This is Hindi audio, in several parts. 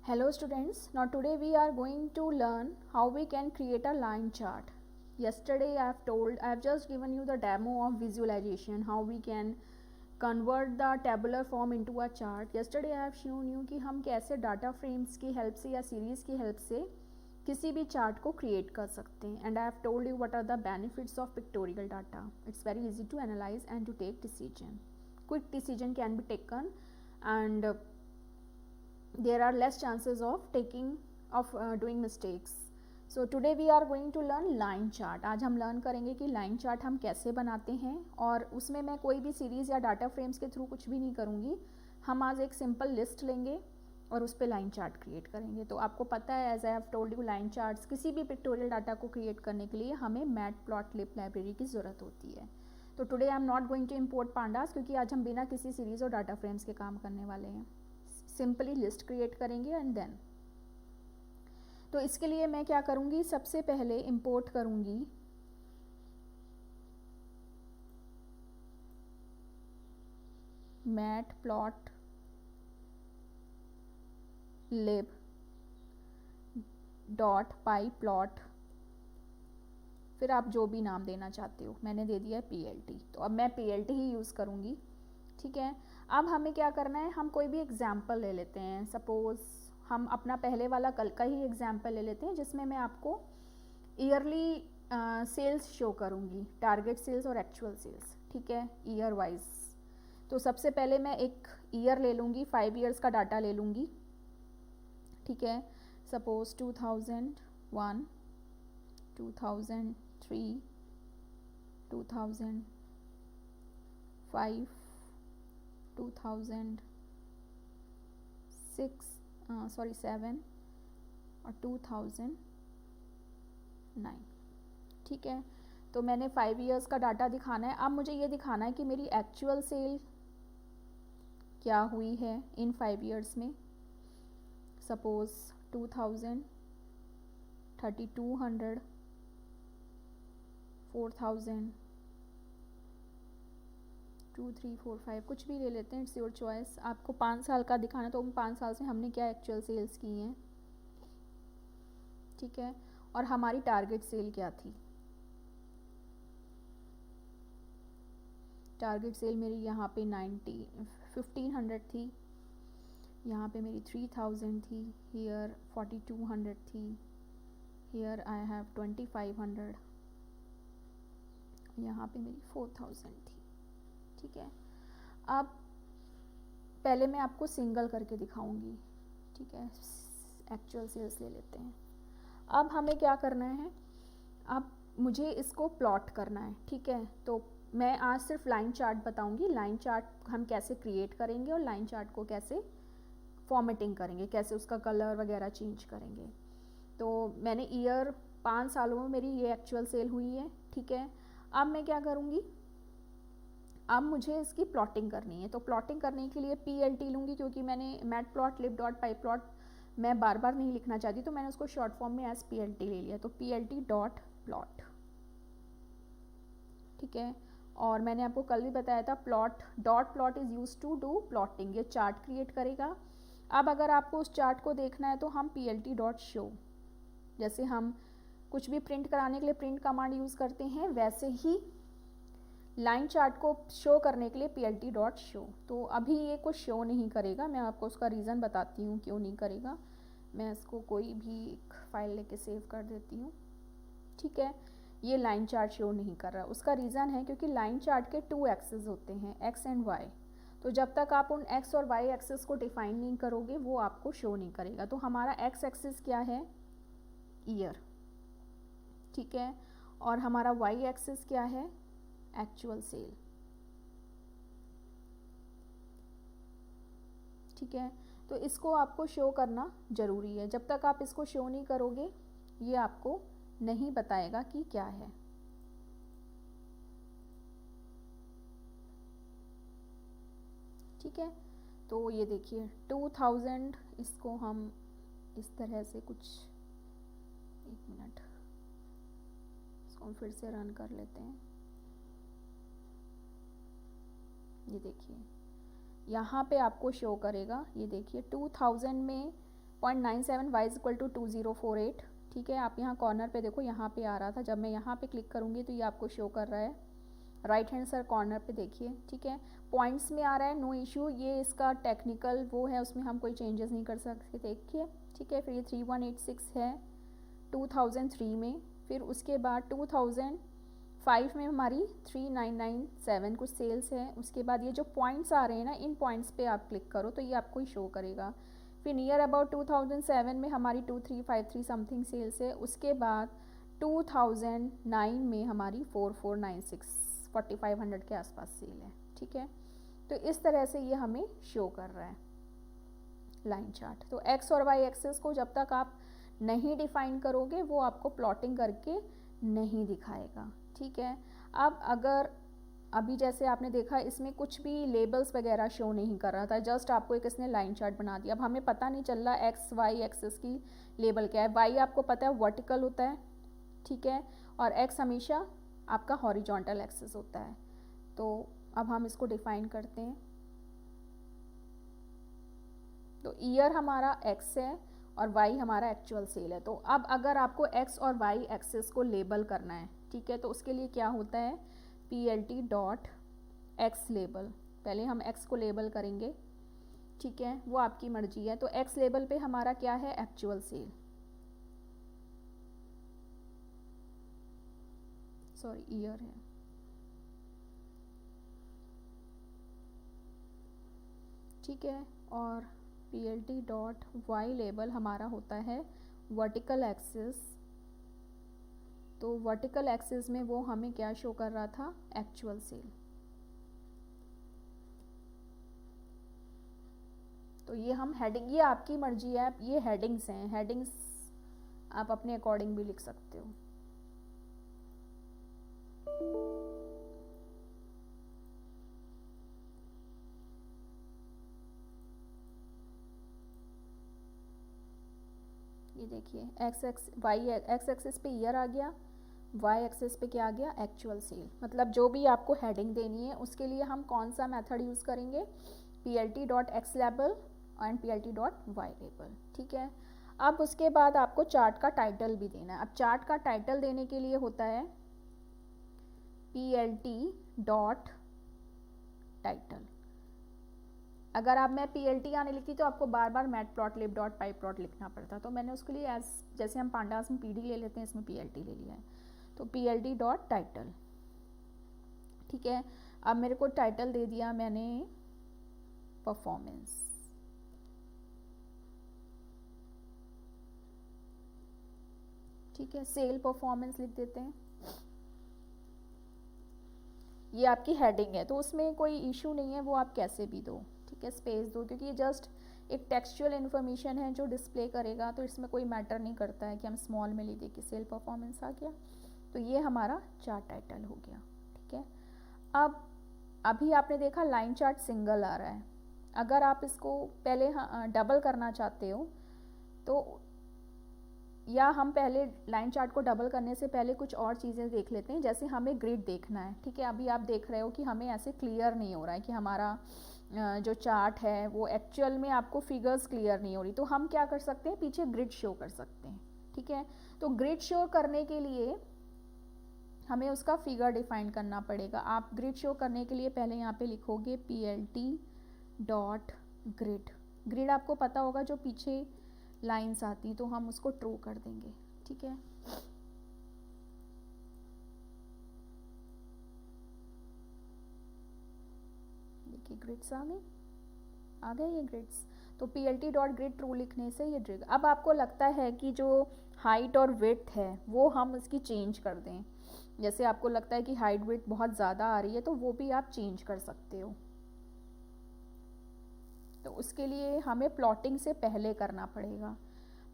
Hello students, now today we are going to learn how we can create a line chart. Yesterday I have just given you the demo of visualization, how we can convert the tabular form into a chart. Yesterday I have shown you कि हम कैसे डाटा फ्रेम्स की हेल्प से या सीरीज़ की हेल्प से किसी भी चार्ट को क्रिएट कर सकते हैं. And I have told you what are the benefits of pictorial data. It's very easy to analyse and to take decision. Quick decision can be taken and there are less chances of doing mistakes. So today we are going to learn line chart. आज हम लर्न करेंगे कि लाइन चार्ट हम कैसे बनाते हैं, और उसमें मैं कोई भी सीरीज़ या डाटा फ्रेम्स के थ्रू कुछ भी नहीं करूँगी. हम आज एक सिंपल लिस्ट लेंगे और उस पर लाइन चार्ट क्रिएट करेंगे. तो आपको पता है, as I have told you, line charts किसी भी पिक्टोरियल डाटा को क्रिएट करने के लिए हमें मैटप्लॉटलिब लाइब्रेरी की ज़रूरत होती है. तो today I am not going to import pandas, क्योंकि आज हम बिना किसी सीरीज़ और डाटा फ्रेम्स के काम करने वाले हैं. सिंपली लिस्ट क्रिएट करेंगे एंड देन. तो इसके लिए मैं क्या करूँगी, सबसे पहले इंपोर्ट करूँगी matplotlib.pyplot, फिर आप जो भी नाम देना चाहते हो. मैंने दे दिया है PLT, तो अब मैं PLT ही यूज़ करूँगी. ठीक है. अब हमें क्या करना है, हम कोई भी एग्जाम्पल ले लेते हैं. सपोज़ हम अपना पहले वाला कल का ही एग्जाम्पल ले लेते हैं, जिसमें मैं आपको ईयरली सेल्स शो करूँगी, टारगेट सेल्स और एक्चुअल सेल्स. ठीक है, ईयर वाइज. तो सबसे पहले मैं एक ईयर ले लूँगी, 5 ईयर्स का डाटा ले लूँगी. ठीक है. सपोज़ 2001, 2003, 2005, 7 और 2009. ठीक है. तो मैंने 5 ईयर्स का डाटा दिखाना है. अब मुझे ये दिखाना है कि मेरी एक्चुअल सेल क्या हुई है इन 5 ईयर्स में. सपोज़ 2000, 3200, 4000, 2, 3, 4, 5, कुछ भी ले लेते हैं. It's your choice. आपको 5 साल का दिखाना, तो 5 साल से हमने क्या एक्चुअल सेल्स की हैं. ठीक है. और हमारी टारगेट सेल क्या थी. टारगेट सेल मेरी यहाँ पे 1500 थी, यहाँ पे मेरी 3000 थी, हियर 4200 थी, हियर आई हैव 2500, यहाँ पे मेरी 4000 थी. ठीक है. अब पहले मैं आपको सिंगल करके दिखाऊंगी. ठीक है. एक्चुअल सेल्स ले लेते हैं. अब हमें क्या करना है, अब मुझे इसको प्लॉट करना है. ठीक है. तो मैं आज सिर्फ लाइन चार्ट बताऊंगी. लाइन चार्ट हम कैसे क्रिएट करेंगे और लाइन चार्ट को कैसे फॉर्मेटिंग करेंगे, कैसे उसका कलर वगैरह चेंज करेंगे. तो मैंने ईयर 5 सालों में मेरी ये एक्चुअल सेल हुई है. ठीक है. अब मैं क्या करूँगी, अब मुझे इसकी प्लॉटिंग करनी है. तो प्लॉटिंग करने के लिए PLT लूँगी, क्योंकि मैंने matplotlib.pyplot मैं बार बार नहीं लिखना चाहती, तो मैंने उसको शॉर्ट फॉर्म में एज PLT ले लिया. तो PLT.plot. ठीक है. और मैंने आपको कल भी बताया था, plot is use to do plotting. ये चार्ट क्रिएट करेगा. अब अगर आपको उस चार्ट को देखना है तो हम PLT.show, जैसे हम कुछ भी प्रिंट कराने के लिए प्रिंट कमांड यूज़ करते हैं, वैसे ही लाइन चार्ट को शो करने के लिए PLT.show. तो अभी ये कुछ शो नहीं करेगा. मैं आपको उसका रीज़न बताती हूँ क्यों नहीं करेगा. मैं इसको कोई भी एक फाइल लेके सेव कर देती हूँ. ठीक है. ये लाइन चार्ट शो नहीं कर रहा. उसका रीज़न है क्योंकि लाइन चार्ट के 2 एक्सेस होते हैं, X एंड Y. तो जब तक आप उन X और Y एक्सेस को डिफाइन नहीं करोगे, वो आपको शो नहीं करेगा. तो हमारा X एक्सेस क्या है, ईयर. ठीक है. और हमारा Y एक्सेस क्या है, एक्चुअल सेल. ठीक है. तो इसको आपको शो करना ज़रूरी है. जब तक आप इसको शो नहीं करोगे, ये आपको नहीं बताएगा कि क्या है. ठीक है. तो ये देखिए 2000, इसको हम इस तरह से कुछ, एक मिनट, इसको हम फिर से रन कर लेते हैं. ये देखिए यहाँ पे आपको शो करेगा. ये देखिए 2000 में 0.97 y इज इक्वल टू 2048। ठीक है, आप यहाँ कॉर्नर पे देखो, यहाँ पे आ रहा था, जब मैं यहाँ पे क्लिक करूँगी तो ये आपको शो कर रहा है राइट हैंड सर कॉर्नर पे, देखिए। ठीक है, पॉइंट्स में आ रहा है, नो इशू, ये इसका टेक्निकल वो है, उसमें हम कोई चेंजेस नहीं कर सकते, देखिए। ठीक है, फिर ये 3186 है 2003 में, फिर उसके बाद 2005 में हमारी 3997 कुछ सेल्स है। उसके बाद ये जो पॉइंट्स आ रहे हैं ना, इन पॉइंट्स पे आप क्लिक करो तो ये आपको ही शो करेगा। फिर नियर अबाउट 2007 में हमारी 2353 समथिंग सेल्स है। उसके बाद 2009 में हमारी 4496 4500 के आसपास सेल है। ठीक है, तो इस तरह से ये हमें शो कर रहा है लाइन चार्ट। तो एक्स और वाई एक्सेस को जब तक आप नहीं डिफाइन करोगे वो आपको प्लॉटिंग करके नहीं दिखाएगा। ठीक है, अब अगर अभी जैसे आपने देखा इसमें कुछ भी लेबल्स वगैरह शो नहीं कर रहा था, जस्ट आपको एक इसने लाइन चार्ट बना दिया। अब हमें पता नहीं चल रहा एक्स वाई एक्सेस की लेबल क्या है। वाई आपको पता है वर्टिकल होता है, ठीक है, और एक्स हमेशा आपका हॉरिजॉन्टल एक्सेस होता है। तो अब हम इसको डिफाइन करते हैं। तो ईयर हमारा एक्स है और वाई हमारा एक्चुअल सेल है। तो अब अगर आपको एक्स और वाई एक्सेस को लेबल करना है, ठीक है, तो उसके लिए क्या होता है, PLT डॉट एक्स लेबल। पहले हम एक्स को लेबल करेंगे, ठीक है, वो आपकी मर्जी है। तो एक्स लेबल पे हमारा क्या है, एक्चुअल सेल, सॉरी ईयर है। ठीक है, और PLT डॉट वाई लेबल हमारा होता है वर्टिकल एक्सिस। तो वर्टिकल एक्सिस में वो हमें क्या शो कर रहा था, एक्चुअल सेल। तो ये हम हेडिंग, ये आपकी मर्जी है, ये हेडिंग्स हैं, हेडिंग्स आप अपने अकॉर्डिंग भी लिख सकते हो। ये देखिए एक्स एक्सिस पे ईयर आ गया, वाई एक्सिस पे क्या आ गया, एक्चुअल सेल। मतलब जो भी आपको हेडिंग देनी है उसके लिए हम कौन सा मेथड यूज़ करेंगे, PLT dot X label and PLT dot Y label. ठीक है, अब उसके बाद आपको चार्ट का टाइटल भी देना है। अब चार्ट का टाइटल देने के लिए होता है PLT डॉट टाइटल। अगर आप मैं PLT आने लिखती तो आपको बार बार मैटप्लॉटलिब डॉट पाईप्लॉट लिखना पड़ता, तो मैंने उसके लिए एज जैसे हम पांडास में PD ले लेते हैं, इसमें PLT ले लिया है। तो PLT डॉट टाइटल। ठीक है, अब मेरे को टाइटल दे दिया मैंने परफॉर्मेंस। ठीक है, सेल परफॉर्मेंस लिख देते हैं। ये आपकी हेडिंग है तो उसमें कोई इशू नहीं है, वो आप कैसे भी दो। ठीक है, स्पेस दो, क्योंकि ये जस्ट एक टेक्सचुअल इन्फॉर्मेशन है जो डिस्प्ले करेगा, तो इसमें कोई मैटर नहीं करता है कि हम स्मॉल में लिख दें कि सेल परफॉर्मेंस आ गया। तो ये हमारा चार्ट टाइटल हो गया। ठीक है, अब अभी आपने देखा लाइन चार्ट सिंगल आ रहा है। अगर आप इसको पहले डबल करना चाहते हो तो, या हम पहले लाइन चार्ट को डबल करने से पहले कुछ और चीज़ें देख लेते हैं। जैसे हमें ग्रिड देखना है। ठीक है, अभी आप देख रहे हो कि हमें ऐसे क्लियर नहीं हो रहा है कि हमारा जो चार्ट है वो एक्चुअल में आपको फिगर्स क्लियर नहीं हो रही। तो हम क्या कर सकते हैं, पीछे ग्रिड शो कर सकते हैं। ठीक है, तो ग्रिड शो करने के लिए हमें उसका फिगर डिफाइन करना पड़ेगा। आप ग्रिड शो करने के लिए पहले यहाँ पे लिखोगे PLT डॉट ग्रिड। ग्रिड आपको पता होगा जो पीछे लाइंस आती, तो हम उसको ट्रू कर देंगे। ठीक है, देखिए ग्रिड्स आ गए ये ग्रिड्स। तो PLT डॉट ग्रिड ट्रू लिखने से ये ग्रिड। अब आपको लगता है कि जो हाइट और विड्थ है वो हम उसकी चेंज कर दें, जैसे आपको लगता है कि हाइट विड्थ बहुत ज़्यादा आ रही है, तो वो भी आप चेंज कर सकते हो। तो उसके लिए हमें प्लॉटिंग से पहले करना पड़ेगा।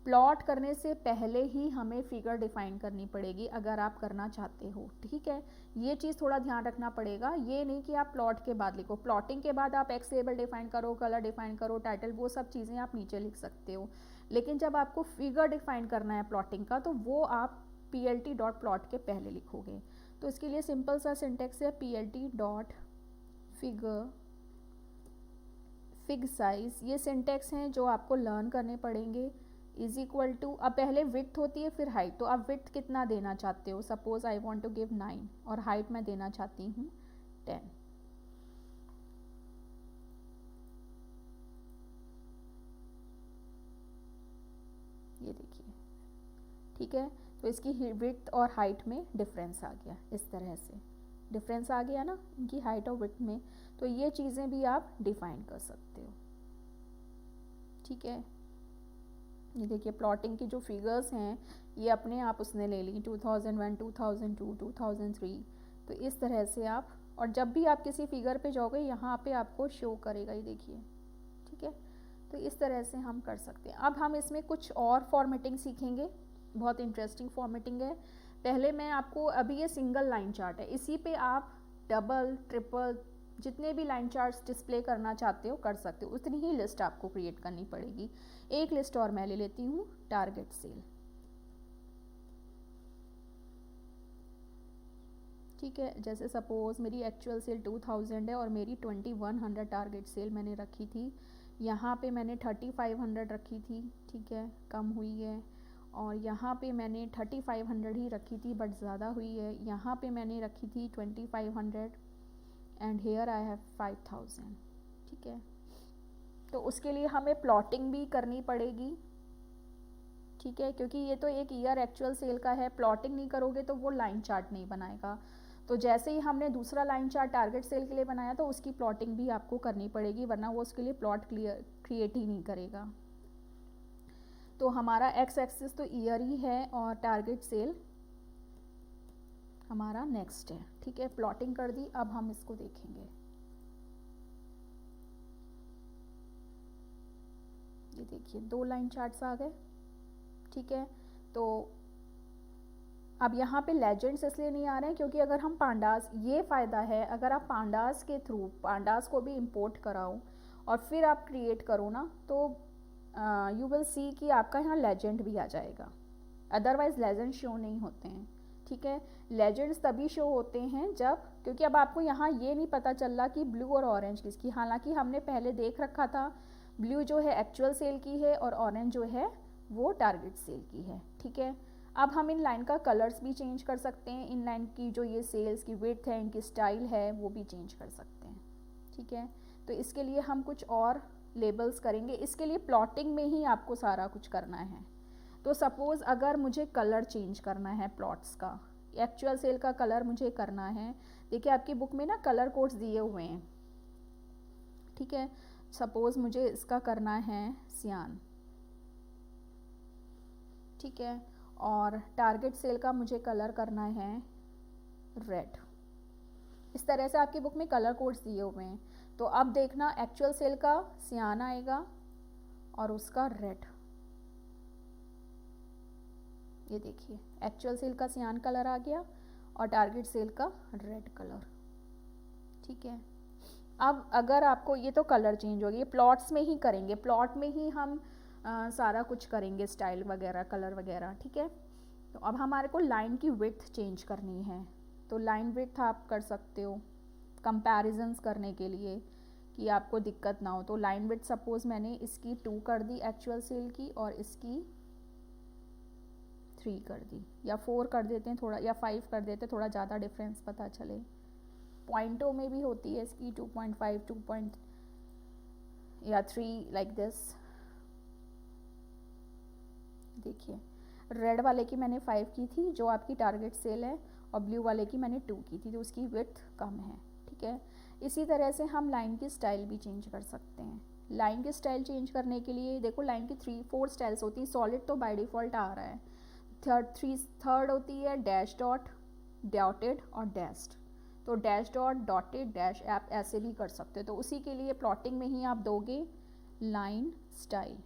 प्लॉट करने से पहले ही हमें फिगर डिफाइन करनी पड़ेगी अगर आप करना चाहते हो। ठीक है, ये चीज़ थोड़ा ध्यान रखना पड़ेगा। ये नहीं कि आप प्लॉट के बाद लिखो, प्लॉटिंग के बाद आप एक्स लेबल डिफाइन करो, कलर डिफाइन करो, टाइटल, वो सब चीज़ें आप नीचे लिख सकते हो। लेकिन जब आपको फिगर डिफाइन करना है प्लॉटिंग का, तो वो आप PLT डॉट प्लॉट के पहले लिखोगे। तो इसके लिए सिंपल सा सिंटेक्स है PLT डॉट फिग साइज, ये सिंटेक्स हैं जो आपको लर्न करने पड़ेंगे। इज इक्वल टू, अब पहले विड्थ होती है फिर हाइट, तो आप विड्थ कितना देना चाहते हो, suppose I want to give 9 और हाइट मैं देना चाहती हूँ 10। ये देखिए, ठीक है, तो इसकी विड्थ और हाइट में डिफरेंस आ गया, इस तरह से डिफरेंस आ गया ना इनकी हाइट और विड्थ में। तो ये चीज़ें भी आप डिफाइन कर सकते हो, ठीक है। ये देखिए प्लॉटिंग की जो फिगर्स हैं ये अपने आप उसने ले ली 2001, 2002, 2003। तो इस तरह से आप, और जब भी आप किसी फिगर पे जाओगे यहाँ पे आपको शो करेगा, ये देखिए, ठीक है। तो इस तरह से हम कर सकते हैं। अब हम इसमें कुछ और फॉर्मेटिंग सीखेंगे, बहुत इंटरेस्टिंग फॉर्मेटिंग है। पहले मैं आपको, अभी ये सिंगल लाइन चार्ट है, इसी पे आप डबल ट्रिपल जितने भी लाइन चार्ट्स डिस्प्ले करना चाहते हो कर सकते हो, उतनी ही लिस्ट आपको क्रिएट करनी पड़ेगी। एक लिस्ट और मैं ले लेती हूँ, टारगेट सेल, ठीक है। जैसे सपोज मेरी एक्चुअल सेल 2000 है और मेरी 2100 टारगेट सेल मैंने रखी थी। यहाँ पे मैंने 3500 रखी थी, ठीक है, कम हुई है। और यहाँ पे मैंने 3500 ही रखी थी बट ज़्यादा हुई है। यहाँ पे मैंने रखी थी 2500 एंड हेयर आई हैव 5000, ठीक है। तो उसके लिए हमें प्लॉटिंग भी करनी पड़ेगी, ठीक है, क्योंकि ये तो एक ईयर एक्चुअल सेल का है। प्लॉटिंग नहीं करोगे तो वो लाइन चार्ट नहीं बनाएगा। तो जैसे ही हमने दूसरा लाइन चार्ट टारगेट सेल के लिए बनाया तो उसकी प्लॉटिंग भी आपको करनी पड़ेगी, वरना वो उसके लिए प्लॉट क्रिएट ही नहीं करेगा। तो हमारा एक्स एक्सिस तो ईयर ही है और टारगेट सेल हमारा नेक्स्ट है, ठीक है। प्लॉटिंग कर दी, अब हम इसको देखेंगे। ये देखिए 2 लाइन चार्ट्स आ गए, ठीक है। तो अब यहाँ पे लेजेंड्स इसलिए नहीं आ रहे हैं क्योंकि अगर हम पांडास, ये फ़ायदा है अगर आप पांडास के थ्रू पांडास को भी इंपोर्ट कराओ और फिर आप क्रिएट करो ना, तो यू विल सी कि आपका यहाँ लेजेंड भी आ जाएगा। अदरवाइज लेजेंड शो नहीं होते हैं, ठीक है। लेजेंड्स तभी शो होते हैं जब, क्योंकि अब आपको यहाँ ये नहीं पता चल रहा कि ब्लू और ऑरेंज किसकी, हालांकि हमने पहले देख रखा था ब्लू जो है एक्चुअल सेल की है और ऑरेंज जो है वो टारगेट सेल की है, ठीक है। अब हम इन लाइन का कलर्स भी चेंज कर सकते हैं, इन लाइन की जो ये सेल्स की विड्थ है, इनकी स्टाइल है, वो भी चेंज कर सकते हैं, ठीक है। तो इसके लिए हम कुछ और लेबल्स करेंगे, इसके लिए प्लॉटिंग में ही आपको सारा कुछ करना है। तो सपोज़ अगर मुझे कलर चेंज करना है प्लॉट्स का, एक्चुअल सेल का कलर मुझे करना है, देखिए आपकी बुक में ना कलर कोड्स दिए हुए हैं, ठीक है। सपोज़ मुझे इसका करना है सियान, ठीक है, और टारगेट सेल का मुझे कलर करना है रेड। इस तरह से आपकी बुक में कलर कोड्स दिए हुए हैं। तो अब देखना एक्चुअल सेल का सियान आएगा और उसका रेड, ये देखिए एक्चुअल सेल का सियान कलर आ गया और टारगेट सेल का रेड कलर, ठीक है। अब अगर आपको, ये तो कलर चेंज हो गई, प्लॉट्स में ही करेंगे, प्लॉट में ही हम सारा कुछ करेंगे, स्टाइल वगैरह कलर वगैरह, ठीक है। तो अब हमारे को लाइन की विड्थ चेंज करनी है, तो लाइन विड्थ आप कर सकते हो कंपैरिजंस करने के लिए कि आपको दिक्कत ना हो। तो लाइन विड्थ सपोज मैंने इसकी 2 कर दी एक्चुअल सेल की और इसकी 3 कर दी, या 4 कर देते हैं थोड़ा, या 5 कर देते हैं, थोड़ा ज़्यादा डिफरेंस पता चले। पॉइंटों में भी होती है इसकी 2.5, 2 या 3 लाइक दिस। देखिए रेड वाले की मैंने 5 की थी जो आपकी टारगेट सेल है, और ब्लू वाले की मैंने 2 की थी तो उसकी विड्थ कम है, ठीक है। इसी तरह से हम लाइन की स्टाइल भी चेंज कर सकते हैं। लाइन की स्टाइल चेंज करने के लिए देखो लाइन की 3-4 स्टाइल्स होती हैं। सॉलिड तो बाय डिफ़ॉल्ट आ रहा है। थर्ड होती है डैश डॉट, डॉटेड और डैश्ड। तो डैश डॉट, डॉटेड, डैश, आप ऐसे भी कर सकते हो। तो उसी के लिए प्लॉटिंग में ही आप दोगे लाइन स्टाइल।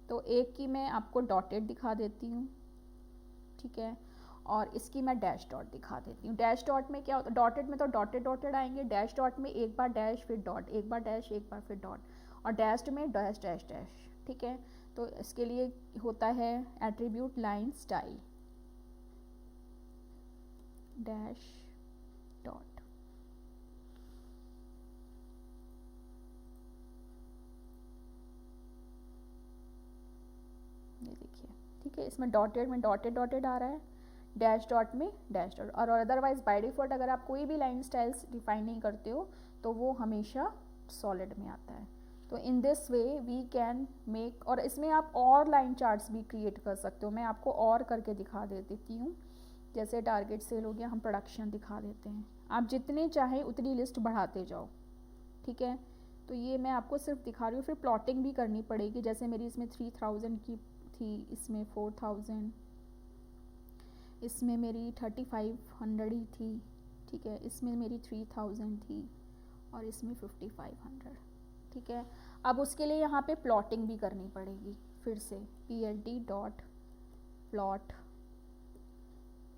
तो एक की मैं आपको डॉटेड दिखा देती हूँ, ठीक है, और इसकी मैं डैश डॉट दिखा देती हूँ। डैश डॉट में क्या होता है, डॉटेड में तो डॉटेड डॉटेड आएंगे, डैश डॉट में एक बार डैश फिर डॉट, एक बार डैश एक बार फिर डॉट, और डैश्ड में डैश डैश डैश, ठीक है। तो इसके लिए होता है attribute line style dash dot, ये देखिए, ठीक है, इसमें डॉटेड में डॉटेड डॉटेड आ रहा है, डैश डॉट में डैश डॉट, और अदरवाइज बाय डिफ़ॉल्ट अगर आप कोई भी लाइन स्टाइल्स डिफाइन नहीं करते हो तो वो हमेशा सॉलिड में आता है। तो in this way we can make, और इसमें आप और लाइन चार्ट्स भी क्रिएट कर सकते हो। मैं आपको और करके दिखा देती हूँ। जैसे टारगेट सेल हो गया, हम प्रोडक्शन दिखा देते हैं। आप जितने चाहें उतनी लिस्ट बढ़ाते जाओ, ठीक है। तो ये मैं आपको सिर्फ दिखा रही हूँ, फिर प्लॉटिंग भी करनी पड़ेगी। जैसे मेरी इसमें 3000 की थी, इसमें 4000, इसमें मेरी 3500 ही थी, ठीक है, इसमें मेरी 3000 थी, और इसमें 5500, ठीक है। अब उसके लिए यहाँ पे प्लॉटिंग भी करनी पड़ेगी। फिर से plt dot plot,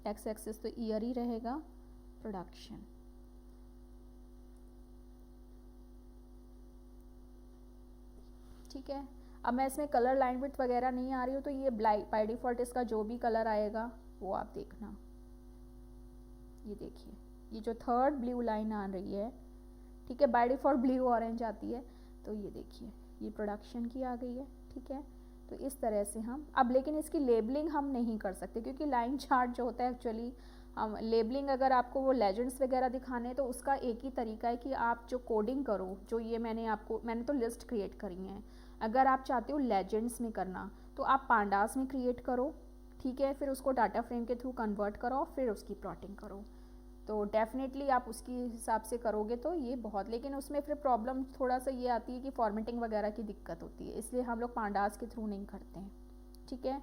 x axis तो ईयर ही रहेगा, प्रोडक्शन, ठीक है। अब मैं इसमें कलर लाइन विड्थ वगैरह नहीं आ रही हूँ, तो ये बाय डिफ़ॉल्ट इसका जो भी कलर आएगा वो आप देखना। ये देखिए, ये जो थर्ड ब्लू लाइन आ रही है, ठीक है, बाय डिफ़ॉल्ट ब्लू ऑरेंज आती है, तो ये देखिए ये प्रोडक्शन की आ गई है, ठीक है। तो इस तरह से हम अब, लेकिन इसकी लेबलिंग हम नहीं कर सकते क्योंकि लाइन चार्ट जो होता है एक्चुअली, हम लेबलिंग अगर आपको वो लेजेंड्स वगैरह दिखाने हैं तो उसका एक ही तरीका है कि आप जो कोडिंग करो, जो ये मैंने तो लिस्ट क्रिएट करी है। अगर आप चाहते हो लेजेंड्स में करना तो आप पांडास में क्रिएट करो, ठीक है, फिर उसको डाटा फ्रेम के थ्रू कन्वर्ट करो, फिर उसकी प्लॉटिंग करो। तो डेफिनेटली आप उसकी हिसाब से करोगे तो ये बहुत, लेकिन उसमें फिर प्रॉब्लम थोड़ा सा ये आती है कि फॉर्मेटिंग वगैरह की दिक्कत होती है, इसलिए हम लोग पांडास के थ्रू नहीं करते हैं, ठीक है।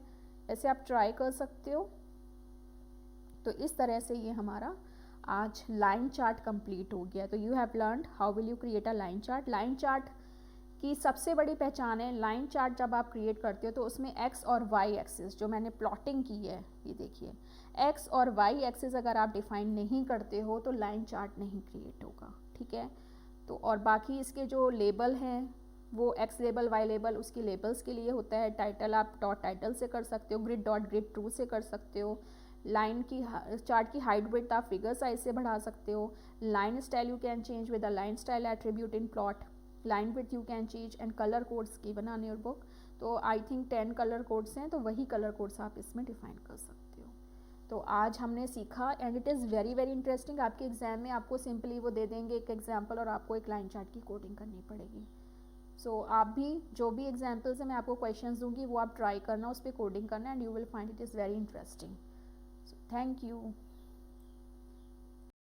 ऐसे आप ट्राई कर सकते हो। तो इस तरह से ये हमारा आज लाइन चार्ट कंप्लीट हो गया। तो you have learned how will you create a line chart. Line chart की सबसे बड़ी पहचान है, लाइन चार्ट जब आप क्रिएट करते हो तो उसमें एक्स और वाई एक्सिस, जो मैंने प्लॉटिंग की है, ये देखिए, एक्स और वाई एक्सिस अगर आप डिफाइन नहीं करते हो तो लाइन चार्ट नहीं क्रिएट होगा, ठीक है। तो और बाकी इसके जो लेबल हैं वो एक्स लेबल वाई लेबल उसकी लेबल्स के लिए होता है। टाइटल आप डॉट टाइटल से कर सकते हो, ग्रिड डॉट ग्रिड टू से कर सकते हो। लाइन की चार्ट की हाइट विड्थ आप फिगर साइज से बढ़ा सकते हो। Line style you can change with the line style attribute in plot. Line width you can change, and colour codes given on your book. तो आई थिंक 10 कलर कोड्स हैं, तो वही कलर कोड्स आप इसमें डिफाइन कर सकते हो। तो आज हमने सीखा, and it is very very interesting. आपके एग्जाम में आपको सिंपली वो दे देंगे एक एग्जाम्पल और आपको एक लाइन चार्ट की कोडिंग करनी पड़ेगी। सो आप भी जो भी एग्जाम्पल्स हैं मैं आपको क्वेश्चंस दूंगी, वो आप ट्राई करना, उस पर कोडिंग करना, and you will find it is very interesting. Thank you.